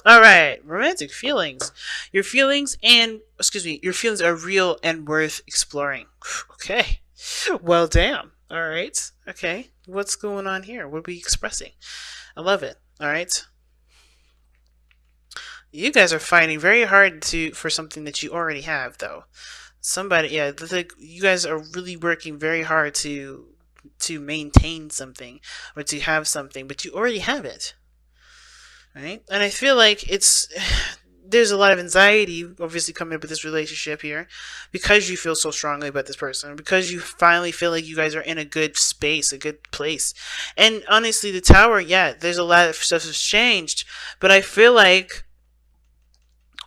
All right, romantic feelings. Your feelings and your feelings are real and worth exploring. Okay. Well, damn. All right. Okay. What's going on here? What are we expressing? I love it. All right. You guys are fighting very hard to for something that you already have, though. Somebody, yeah, you guys are really working very hard to maintain something or to have something, but you already have it, right? And I feel like it's there's a lot of anxiety obviously coming up with this relationship here because you feel so strongly about this person, because you finally feel like you guys are in a good space, a good place. And honestly, the tower, yeah, there's a lot of stuff that's changed, but I feel like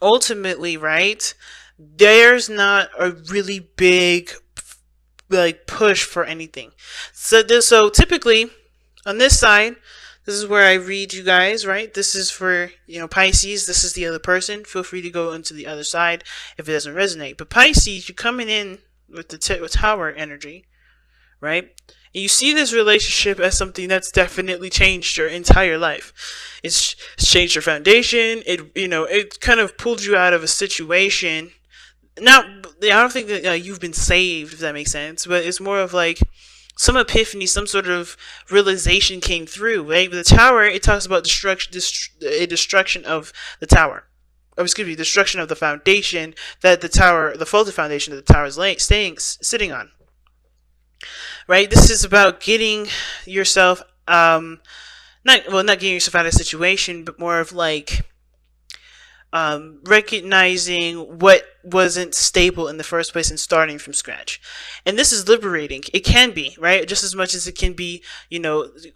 ultimately, right, there's not a really big like push for anything. So typically on this side, this is where I read you guys, right? This is for, Pisces. This is the other person. Feel free to go into the other side if it doesn't resonate. But Pisces, you're coming in with the with tower energy, right? And you see this relationship as something that's definitely changed your entire life. It's changed your foundation. It kind of pulled you out of a situation. Not, I don't think that you've been saved, if that makes sense, but it's more of like some epiphany, some sort of realization came through, right? With the tower, it talks about destruction of the tower. Or excuse me, destruction of the foundation that the faulty foundation that the tower is sitting on. Right? This is about getting yourself, not getting yourself out of a situation, but more of like, recognizing what wasn't stable in the first place and starting from scratch. And this is liberating. It can be, right? Just as much as it can be,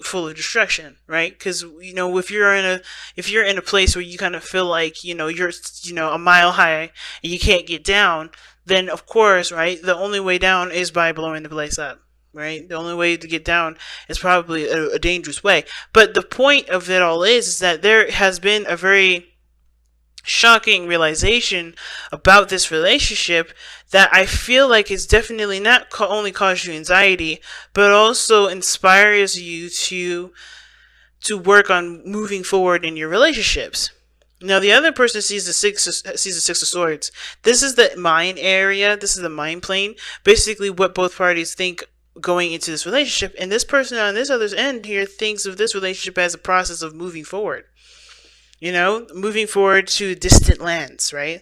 full of destruction, right? Because, if you're in a place where you kind of feel like, you're, a mile high and you can't get down, then of course, right, the only way down is by blowing the place up. Right? The only way to get down is probably a dangerous way. But the point of it all is that there has been a very shocking realization about this relationship that I feel like is definitely not only cause you anxiety, but also inspires you to work on moving forward in your relationships. Now, the other person sees the Six of Swords. This is the mind area. This is the mind plane. Basically, what both parties think going into this relationship, and this person on this other end here thinks of this relationship as a process of moving forward. Moving forward to distant lands, right?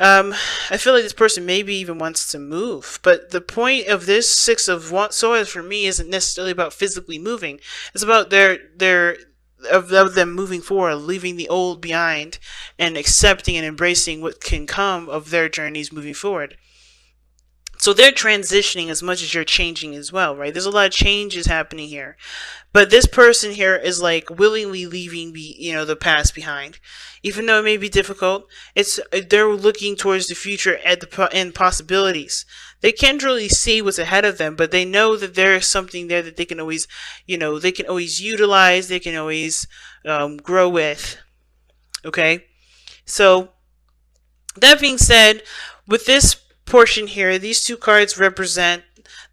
I feel like this person maybe even wants to move, but the point of this Six of Swords for me isn't necessarily about physically moving. It's about them moving forward, leaving the old behind, and accepting and embracing what can come of their journeys moving forward. So they're transitioning as much as you're changing as well, right? There's a lot of changes happening here. But this person here is like willingly leaving the past behind. Even though it may be difficult, they're looking towards the future and possibilities. They can't really see what's ahead of them, but they know that there is something there that they can always, utilize, they can always grow with. Okay? So, that being said, with this portion here, these two cards represent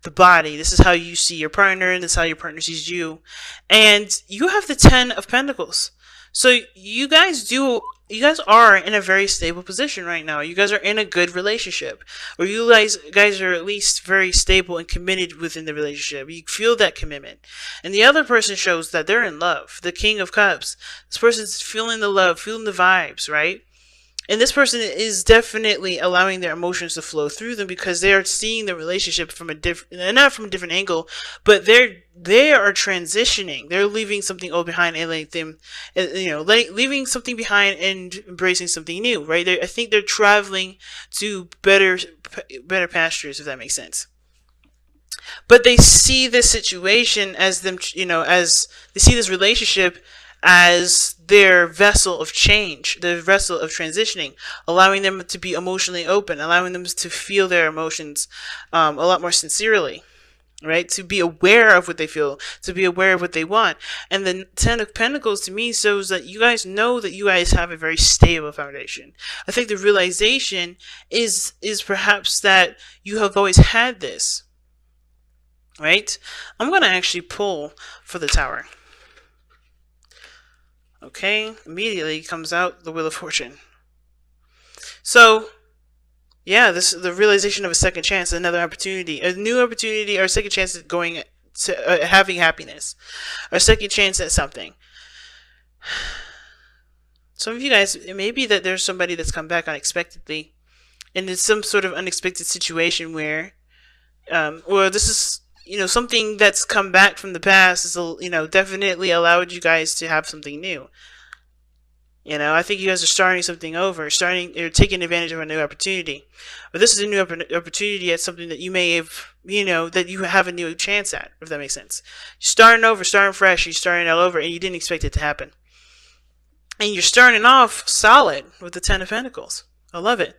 the body. This is how you see your partner, and this is how your partner sees you. And you have the Ten of Pentacles. So you guys are in a very stable position right now. You guys are in a good relationship. Or you guys are at least very stable and committed within the relationship. You feel that commitment. And the other person shows that they're in love. The King of Cups. This person's feeling the love, feeling the vibes, right? And this person is definitely allowing their emotions to flow through them because they are seeing the relationship from not from a different angle, but they are transitioning. They're leaving something old behind and leaving something behind and embracing something new, right? I think they're traveling to better pastures, if that makes sense. But they see this situation as as they see this relationship as their vessel of change, their vessel of transitioning, allowing them to be emotionally open, allowing them to feel their emotions a lot more sincerely, right? To be aware of what they feel, to be aware of what they want. And the Ten of Pentacles to me shows that you guys know that you guys have a very stable foundation. I think the realization is perhaps that you have always had this, right? I'm going to actually pull for the Tower. Okay, immediately comes out the Wheel of Fortune. So, yeah, this is the realization of a second chance, another opportunity, a new opportunity, or a second chance at going to having happiness, or a second chance at something. Some of you guys, it may be that there's somebody that's come back unexpectedly, and it's some sort of unexpected situation where, or this is, something that's come back from the past is, definitely allowed you guys to have something new. I think you guys are starting something over, or taking advantage of a new opportunity. But this is a new opportunity at something that you may have, that you have a new chance at, if that makes sense. You're starting over, starting fresh, you're starting all over, and you didn't expect it to happen. And you're starting off solid with the Ten of Pentacles. I love it.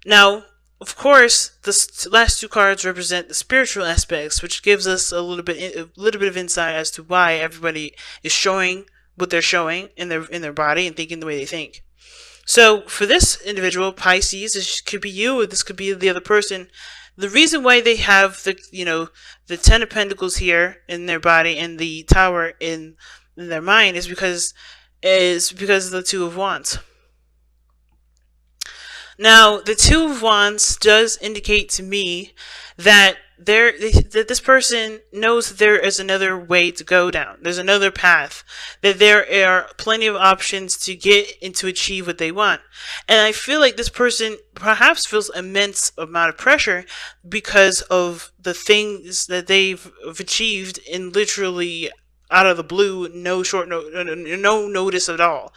Now, of course, the last two cards represent the spiritual aspects, which gives us a little bit of insight as to why everybody is showing what they're showing in their body and thinking the way they think. So for this individual, Pisces, this could be you, or this could be the other person. The reason why they have the Ten of Pentacles here in their body and the Tower in their mind is because of the Two of Wands. Now, the Two of Wands does indicate to me that this person knows that there is another way to go down. There's another path. That there are plenty of options to get and to achieve what they want. And I feel like this person perhaps feels immense amount of pressure because of the things that they've achieved in literally out of the blue, no notice at all.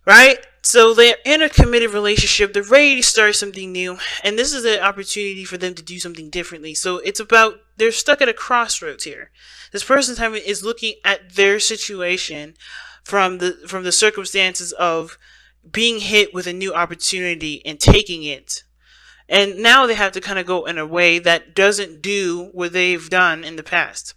Right? So they're in a committed relationship. They're ready to start something new. And this is an opportunity for them to do something differently. So it's about, they're stuck at a crossroads here. This person is looking at their situation from the circumstances of being hit with a new opportunity and taking it. And now they have to kind of go in a way that doesn't do what they've done in the past.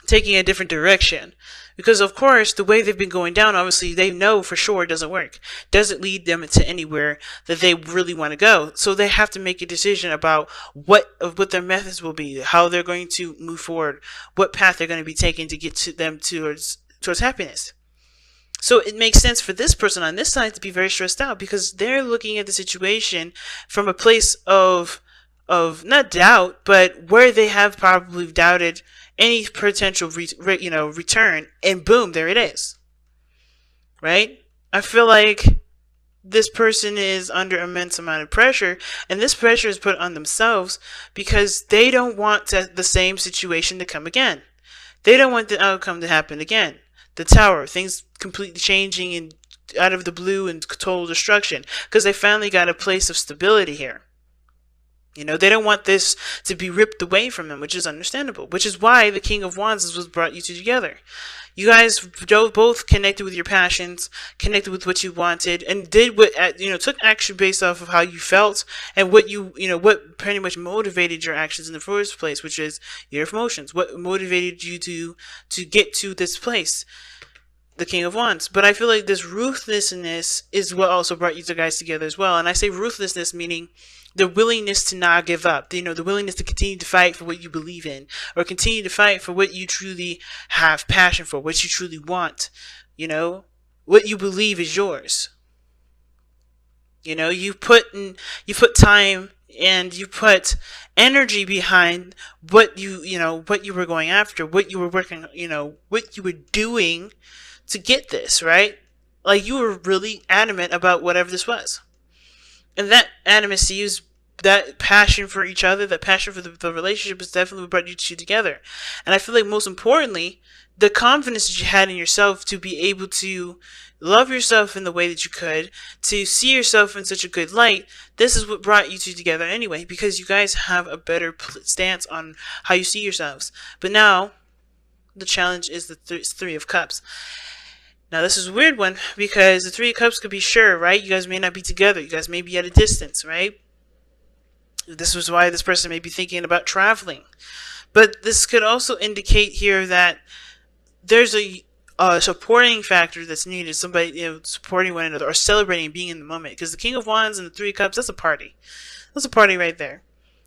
Taking a different direction. Because, of course, the way they've been going down, obviously, they know for sure it doesn't work. Doesn't lead them to anywhere that they really want to go. So they have to make a decision about what their methods will be, how they're going to move forward, what path they're going to be taking to get to them towards happiness. So it makes sense for this person on this side to be very stressed out because they're looking at the situation from a place of not doubt, but where they have probably doubted any potential return, and boom, there it is. Right? I feel like this person is under immense amount of pressure, and this pressure is put on themselves because they don't want the same situation to come again. They don't want the outcome to happen again. The Tower, things completely changing and out of the blue and total destruction, because they finally got a place of stability here. They don't want this to be ripped away from them, which is understandable, which is why the King of Wands was brought you two together. You guys both connected with your passions, connected with what you wanted, and did what, took action based off of how you felt and what what pretty much motivated your actions in the first place, which is your emotions. What motivated you to get to this place, the King of Wands. But I feel like this ruthlessness is what also brought you two guys together as well. And I say ruthlessness meaning the willingness to not give up, the willingness to continue to fight for what you believe in, or continue to fight for what you truly have passion for, what you truly want, what you believe is yours. You put time and you put energy behind what what you were going after, what you were working, what you were doing to get this, right? Like you were really adamant about whatever this was. And that animacy is that passion for each other, that passion for the relationship is definitely what brought you two together. And I feel like most importantly, the confidence that you had in yourself to be able to love yourself in the way that you could, to see yourself in such a good light, this is what brought you two together anyway, because you guys have a better stance on how you see yourselves. But now, the challenge is the Three of Cups. Now, this is a weird one because the Three of Cups could be sure, right? You guys may not be together. You guys may be at a distance, right? This was why this person may be thinking about traveling. But this could also indicate here that there's a supporting factor that's needed. Somebody, supporting one another or celebrating being in the moment. Because the King of Wands and the Three of Cups, that's a party. That's a party right there.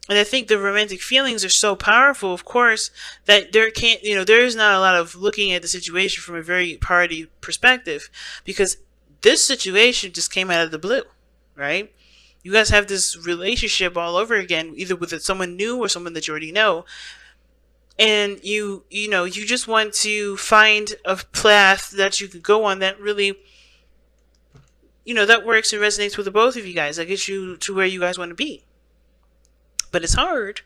And I think the romantic feelings are so powerful, of course, that there can't, there is not a lot of looking at the situation from a very party perspective, because this situation just came out of the blue, right? You guys have this relationship all over again, either with someone new or someone that you already know. And you just want to find a path that you could go on that really, that works and resonates with the both of you guys. That gets you to where you guys want to be. But it's hard,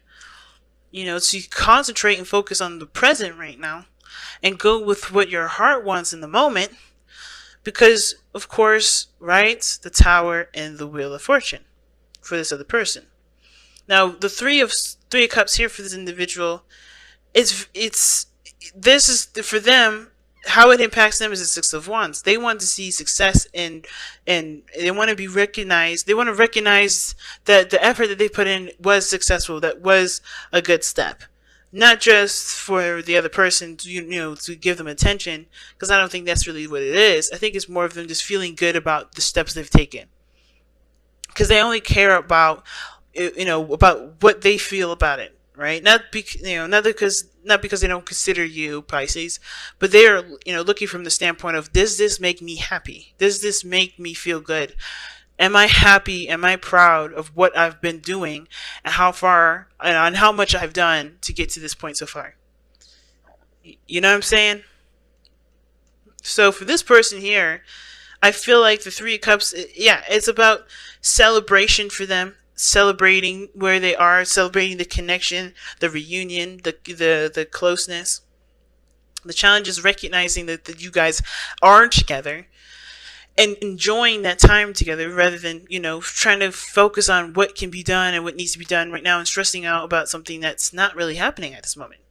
to concentrate and focus on the present right now and go with what your heart wants in the moment. Because, of course, right, the Tower and the Wheel of Fortune for this other person. Now, the Three of Cups here for this individual, this is for them. How it impacts them is the Six of Wands. They want to see success and they want to be recognized. They want to recognize that the effort that they put in was successful. That was a good step. Not just for the other person to, to give them attention, because I don't think that's really what it is. I think it's more of them just feeling good about the steps they've taken. Because they only care about, about what they feel about it. Right? Not because they don't consider you Pisces, but they are, looking from the standpoint of, does this make me happy? Does this make me feel good? Am I happy? Am I proud of what I've been doing and how far and how much I've done to get to this point so far? You know what I'm saying? So for this person here, I feel like the Three of Cups, it's about celebration for them. Celebrating where they are, celebrating the connection, the reunion, the closeness. The challenge is recognizing that you guys are together and enjoying that time together, rather than, trying to focus on what can be done and what needs to be done right now and stressing out about something that's not really happening at this moment.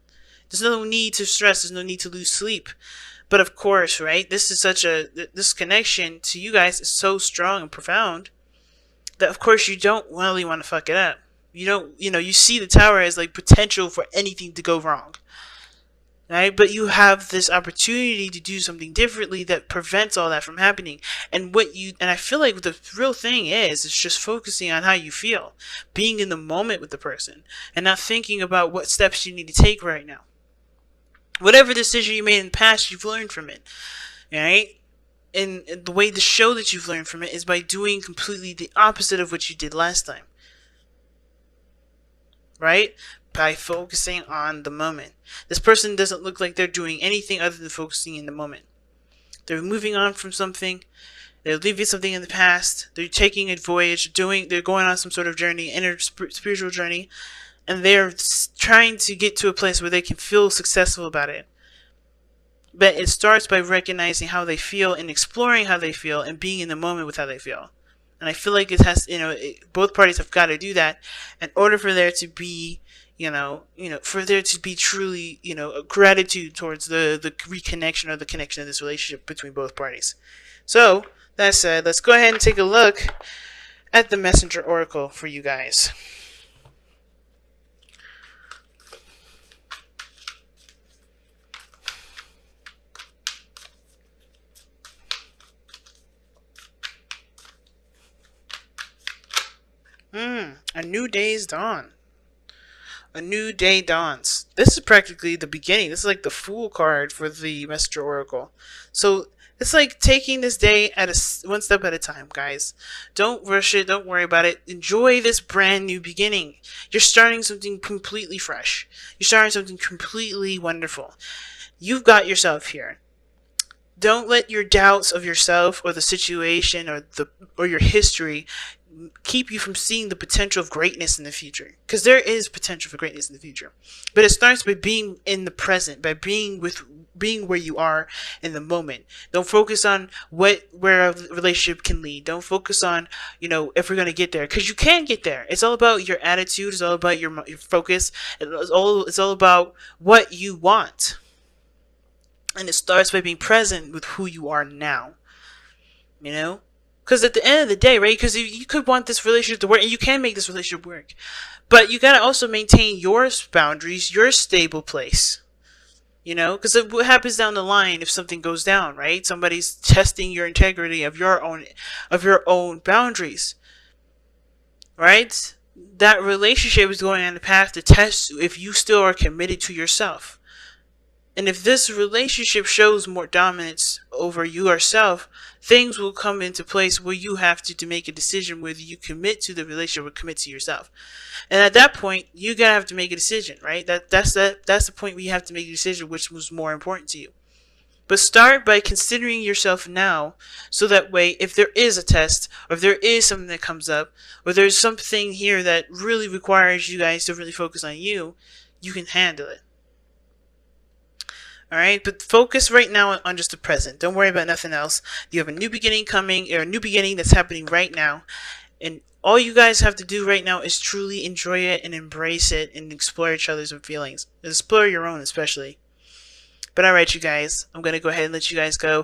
There's no need to stress. There's no need to lose sleep. But of course, right, this connection to you guys is so strong and profound that of course you don't really want to fuck it up. You see the Tower as like potential for anything to go wrong, right? But you have this opportunity to do something differently that prevents all that from happening. And I feel like the real thing is just focusing on how you feel, being in the moment with the person, and not thinking about what steps you need to take right now. Whatever decision you made in the past, you've learned from it, right? And the way to show that you've learned from it is by doing completely the opposite of what you did last time. Right? By focusing on the moment. This person doesn't look like they're doing anything other than focusing in the moment. They're moving on from something. They're leaving something in the past. They're taking a voyage. They're going on some sort of journey, inner spiritual journey. And they're trying to get to a place where they can feel successful about it. But it starts by recognizing how they feel and exploring how they feel and being in the moment with how they feel. And I feel like it has, both parties have got to do that in order for there to be, for there to be truly, a gratitude towards the reconnection or the connection of this relationship between both parties. So, that said, let's go ahead and take a look at the Messenger Oracle for you guys. A new day's dawn. A new day dawns. This is practically the beginning. This is like the Fool card for the Messenger Oracle. So it's like taking this day one step at a time, guys. Don't rush it. Don't worry about it. Enjoy this brand new beginning. You're starting something completely fresh. You're starting something completely wonderful. You've got yourself here. Don't let your doubts of yourself or the situation or your history keep you from seeing the potential of greatness in the future, because there is potential for greatness in the future. But it starts by being in the present, by being where you are in the moment. Don't focus on where a relationship can lead. Don't focus on if we're going to get there, because you can get there. It's all about your attitude. It's all about your focus. It's all about what you want, and it starts by being present with who you are now. Because at the end of the day, right, because you could want this relationship to work, and you can make this relationship work, but you got to also maintain your boundaries, your stable place, because what happens down the line if something goes down, right? Somebody's testing your integrity of your own boundaries, right? that relationship is going on the path to test if you still are committed to yourself. And if this relationship shows more dominance over yourself, things will come into place where you have to make a decision whether you commit to the relationship or commit to yourself. And at that point, you gotta have to make a decision, right? That's the point where you have to make a decision which was more important to you. But start by considering yourself now, so that way, if there is a test, or if there is something that comes up, or there's something here that really requires you guys to really focus on you, you can handle it. Alright, but focus right now on just the present. Don't worry about nothing else. You have a new beginning coming, or a new beginning that's happening right now. And all you guys have to do right now is truly enjoy it and embrace it and explore each other's feelings. Explore your own especially. But alright, you guys, I'm going to go ahead and let you guys go.